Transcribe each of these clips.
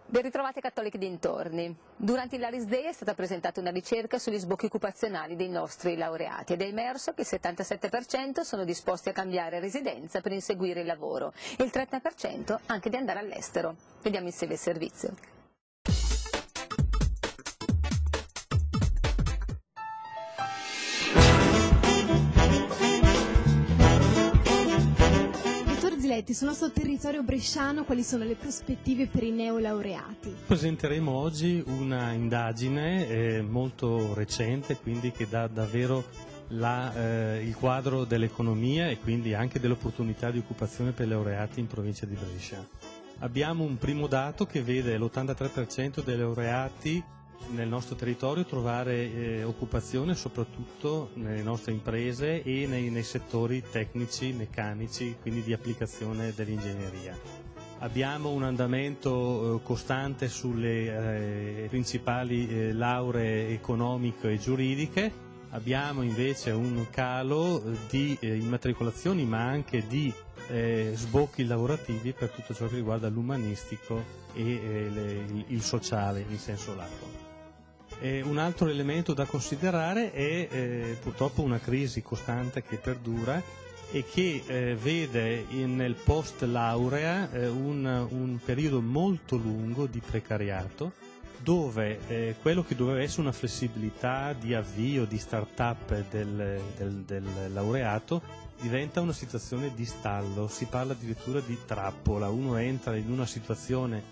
Ben ritrovate cattolici dintorni. Durante il Laris Day è stata presentata una ricerca sugli sbocchi occupazionali dei nostri laureati ed è emerso che il 77% sono disposti a cambiare residenza per inseguire il lavoro e il 30% anche di andare all'estero. Vediamo insieme il servizio. Sul nostro territorio bresciano quali sono le prospettive per i neolaureati? Presenteremo oggi una indagine molto recente, quindi che dà davvero il quadro dell'economia e quindi anche dell'opportunità di occupazione per i laureati in provincia di Brescia. Abbiamo un primo dato che vede l'83% dei laureati nel nostro territorio trovare occupazione soprattutto nelle nostre imprese e nei settori tecnici, meccanici, quindi di applicazione dell'ingegneria. Abbiamo un andamento costante sulle principali lauree economiche e giuridiche, abbiamo invece un calo di immatricolazioni ma anche di sbocchi lavorativi per tutto ciò che riguarda l'umanistico e il sociale in senso lato. Un altro elemento da considerare è purtroppo una crisi costante che perdura e che vede nel post laurea un periodo molto lungo di precariato dove quello che doveva essere una flessibilità di avvio, di start-up del laureato diventa una situazione di stallo, si parla addirittura di trappola, uno entra in una situazione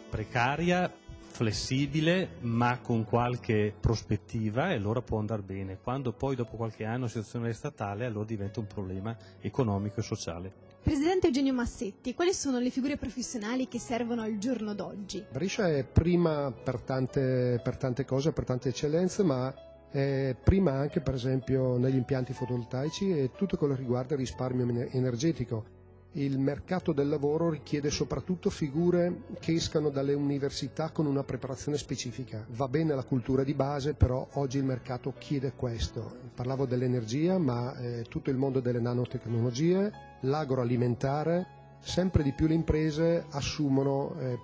precaria, flessibile ma con qualche prospettiva e allora può andare bene, quando poi dopo qualche anno la situazione è statale allora diventa un problema economico e sociale. Presidente Eugenio Massetti, quali sono le figure professionali che servono al giorno d'oggi? Brescia è prima per tante cose, per tante eccellenze, ma è prima anche per esempio negli impianti fotovoltaici e tutto quello che riguarda il risparmio energetico. Il mercato del lavoro richiede soprattutto figure che escano dalle università con una preparazione specifica. Va bene la cultura di base, però oggi il mercato chiede questo. Parlavo dell'energia, ma tutto il mondo delle nanotecnologie, l'agroalimentare, sempre di più le imprese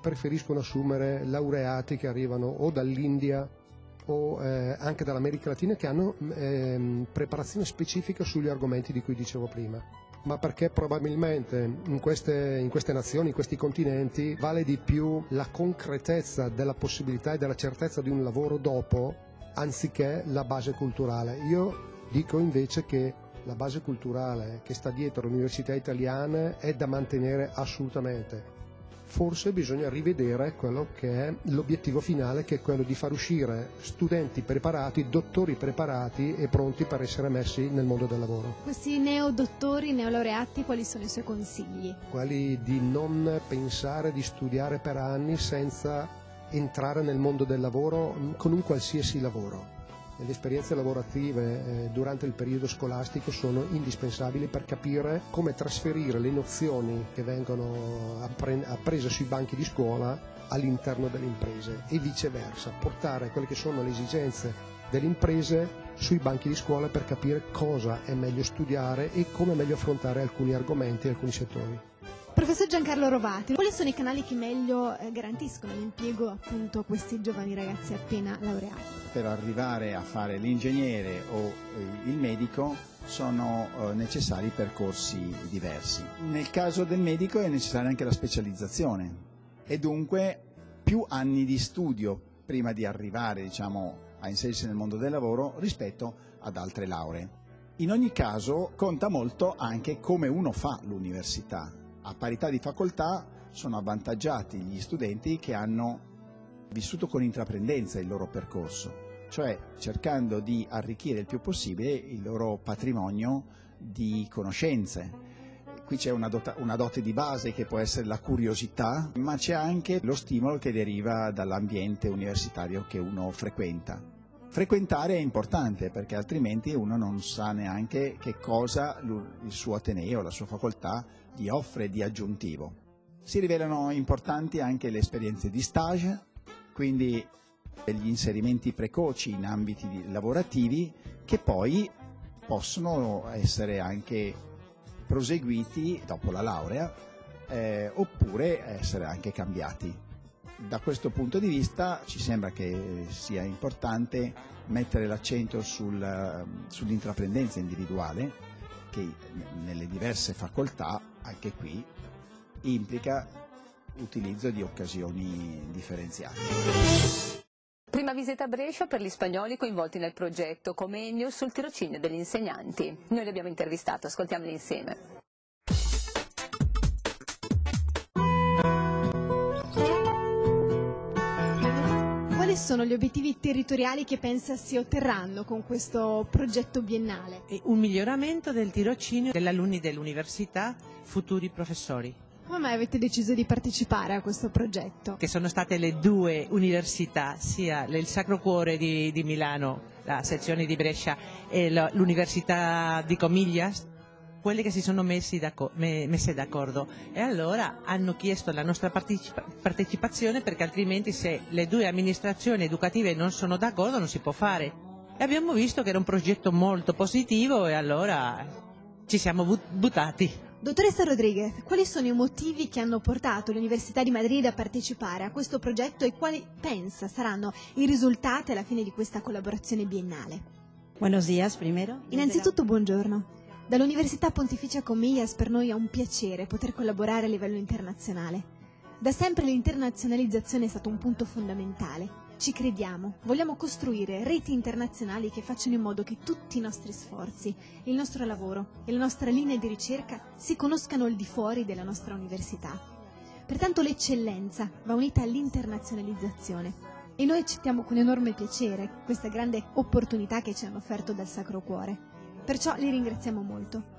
preferiscono assumere laureati che arrivano o dall'India o anche dall'America Latina che hanno preparazione specifica sugli argomenti di cui dicevo prima. Ma perché probabilmente in queste nazioni, in questi continenti, vale di più la concretezza della possibilità e della certezza di un lavoro dopo, anziché la base culturale. Io dico invece che la base culturale che sta dietro le università italiane è da mantenere assolutamente. Forse bisogna rivedere quello che è l'obiettivo finale, che è quello di far uscire studenti preparati, dottori preparati e pronti per essere messi nel mondo del lavoro. Questi neodottori, neolaureati, quali sono i suoi consigli? Quelli di non pensare di studiare per anni senza entrare nel mondo del lavoro con un qualsiasi lavoro. Le esperienze lavorative durante il periodo scolastico sono indispensabili per capire come trasferire le nozioni che vengono apprese sui banchi di scuola all'interno delle imprese e viceversa, portare quelle che sono le esigenze delle imprese sui banchi di scuola per capire cosa è meglio studiare e come è meglio affrontare alcuni argomenti e alcuni settori. Professor Giancarlo Rovati, quali sono i canali che meglio garantiscono l'impiego appunto a questi giovani ragazzi appena laureati? Per arrivare a fare l'ingegnere o il medico sono necessari percorsi diversi. Nel caso del medico è necessaria anche la specializzazione e dunque più anni di studio prima di arrivare, a inserirsi nel mondo del lavoro rispetto ad altre lauree. In ogni caso conta molto anche come uno fa l'università. A parità di facoltà sono avvantaggiati gli studenti che hanno vissuto con intraprendenza il loro percorso, cioè cercando di arricchire il più possibile il loro patrimonio di conoscenze. Qui c'è una dote di base che può essere la curiosità, ma c'è anche lo stimolo che deriva dall'ambiente universitario che uno frequenta. Frequentare è importante perché altrimenti uno non sa neanche che cosa il suo ateneo, la sua facoltà gli offre di aggiuntivo. Si rivelano importanti anche le esperienze di stage, quindi gli inserimenti precoci in ambiti lavorativi che poi possono essere anche proseguiti dopo la laurea oppure essere anche cambiati. Da questo punto di vista ci sembra che sia importante mettere l'accento sull'intraprendenza individuale, che nelle diverse facoltà, anche qui, implica utilizzo di occasioni differenziate. Prima visita a Brescia per gli spagnoli coinvolti nel progetto Comenius sul tirocinio degli insegnanti. Noi li abbiamo intervistato, ascoltiamoli insieme. Quali sono gli obiettivi territoriali che pensa si otterranno con questo progetto biennale? Un miglioramento del tirocinio degli alunni dell'università, futuri professori. Come mai avete deciso di partecipare a questo progetto? Che sono state le due università, sia il Sacro Cuore di Milano, la sezione di Brescia, e l'Università di Comillas, quelle che si sono messe d'accordo, e allora hanno chiesto la nostra partecipazione, perché altrimenti se le due amministrazioni educative non sono d'accordo non si può fare. E abbiamo visto che era un progetto molto positivo e allora ci siamo buttati. Dottoressa Rodriguez, quali sono i motivi che hanno portato l'Università di Madrid a partecipare a questo progetto e quali pensa saranno i risultati alla fine di questa collaborazione biennale? Buenos días, primero. Innanzitutto buongiorno. Dall'Università Pontificia Comillas per noi è un piacere poter collaborare a livello internazionale. Da sempre l'internazionalizzazione è stato un punto fondamentale. Ci crediamo, vogliamo costruire reti internazionali che facciano in modo che tutti i nostri sforzi, il nostro lavoro e la nostra linea di ricerca si conoscano al di fuori della nostra università. Pertanto l'eccellenza va unita all'internazionalizzazione e noi accettiamo con enorme piacere questa grande opportunità che ci hanno offerto dal Sacro Cuore. Perciò li ringraziamo molto.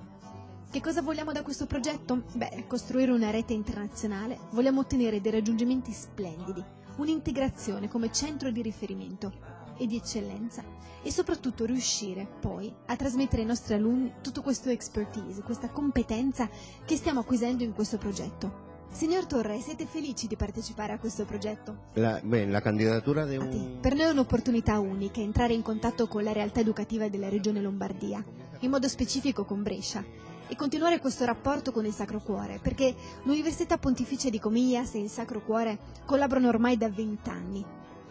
Che cosa vogliamo da questo progetto? Costruire una rete internazionale, vogliamo ottenere dei raggiungimenti splendidi, un'integrazione come centro di riferimento e di eccellenza e soprattutto riuscire poi a trasmettere ai nostri alunni tutto questo expertise, questa competenza che stiamo acquisendo in questo progetto. Signor Torre, siete felici di partecipare a questo progetto? La candidatura di Per noi è un'opportunità unica entrare in contatto con la realtà educativa della regione Lombardia, in modo specifico con Brescia, e continuare questo rapporto con il Sacro Cuore, perché l'Università Pontificia di Comillas e il Sacro Cuore collaborano ormai da 20 anni.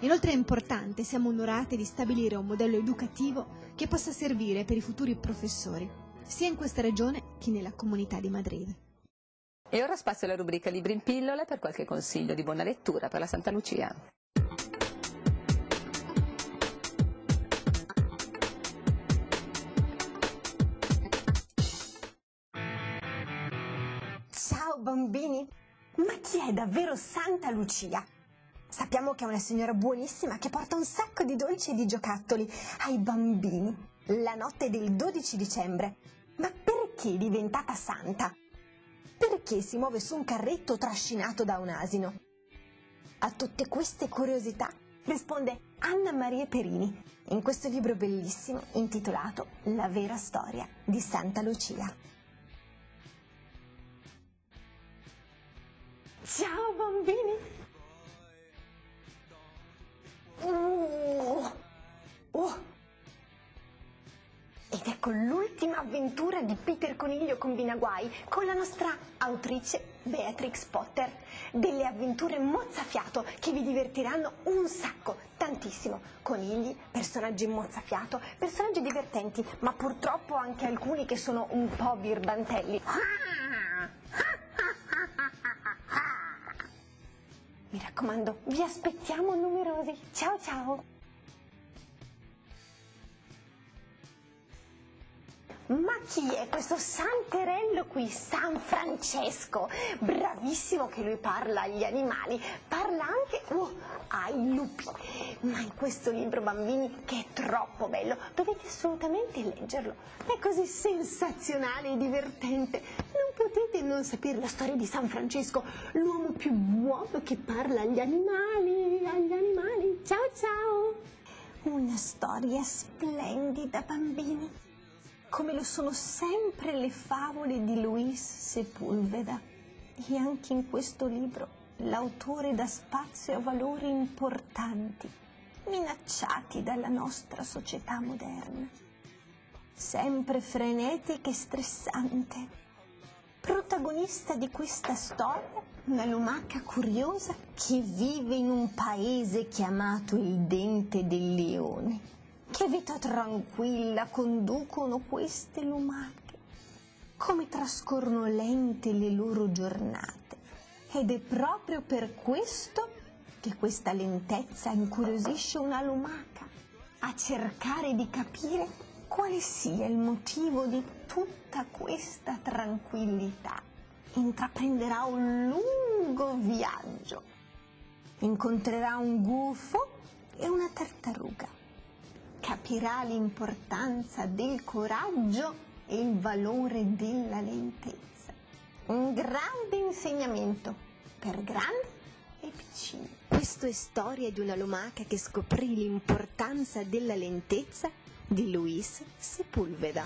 Inoltre è importante, siamo onorati di stabilire un modello educativo che possa servire per i futuri professori, sia in questa regione che nella comunità di Madrid. E ora spazio alla rubrica Libri in pillole per qualche consiglio di buona lettura per la Santa Lucia. Ciao bambini! Ma chi è davvero Santa Lucia? Sappiamo che è una signora buonissima che porta un sacco di dolci e di giocattoli ai bambini la notte del 12 dicembre. Ma perché è diventata santa? Perché si muove su un carretto trascinato da un asino? A tutte queste curiosità risponde Anna Maria Perini in questo libro bellissimo intitolato La vera storia di Santa Lucia. Ciao bambini! Ed ecco l'ultima avventura di Peter Coniglio Combina Guai con la nostra autrice Beatrix Potter. Delle avventure mozzafiato che vi divertiranno un sacco, tantissimo. Conigli, personaggi mozzafiato, personaggi divertenti, ma purtroppo anche alcuni che sono un po' birbantelli. Mi raccomando, vi aspettiamo numerosi. Ciao ciao! Ma chi è questo santerello qui? San Francesco! Bravissimo che lui parla agli animali, parla anche ai lupi. Ma in questo libro, bambini, che è troppo bello, dovete assolutamente leggerlo. È così sensazionale e divertente. Non potete non sapere la storia di San Francesco, l'uomo più buono che parla agli animali, Ciao ciao! Una storia splendida, bambini. Come lo sono sempre le favole di Luis Sepulveda. E anche in questo libro l'autore dà spazio a valori importanti, minacciati dalla nostra società moderna. Sempre frenetica e stressante, Protagonista di questa storia, una lumaca curiosa che vive in un paese chiamato il Dente del Leone. Che vita tranquilla conducono queste lumache, come trascorrono lente le loro giornate. Ed è proprio per questo che questa lentezza incuriosisce una lumaca a cercare di capire quale sia il motivo di tutta questa tranquillità. Intraprenderà un lungo viaggio. Incontrerà un gufo e una tartaruga. Capirà l'importanza del coraggio e il valore della lentezza. Un grande insegnamento per grandi e piccini. Questo è storia di una lumaca che scoprì l'importanza della lentezza di Luis Sepúlveda.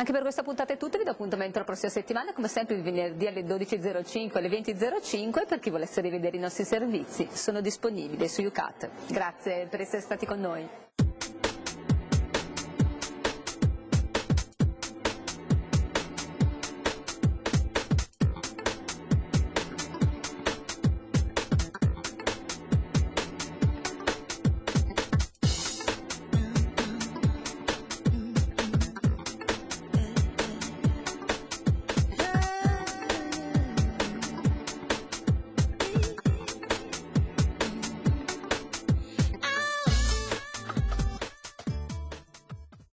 Anche per questa puntata è tutto, vi do appuntamento la prossima settimana, come sempre il venerdì alle 12.05 e alle 20.05 per chi volesse rivedere i nostri servizi. Sono disponibili su YouCut. Grazie per essere stati con noi.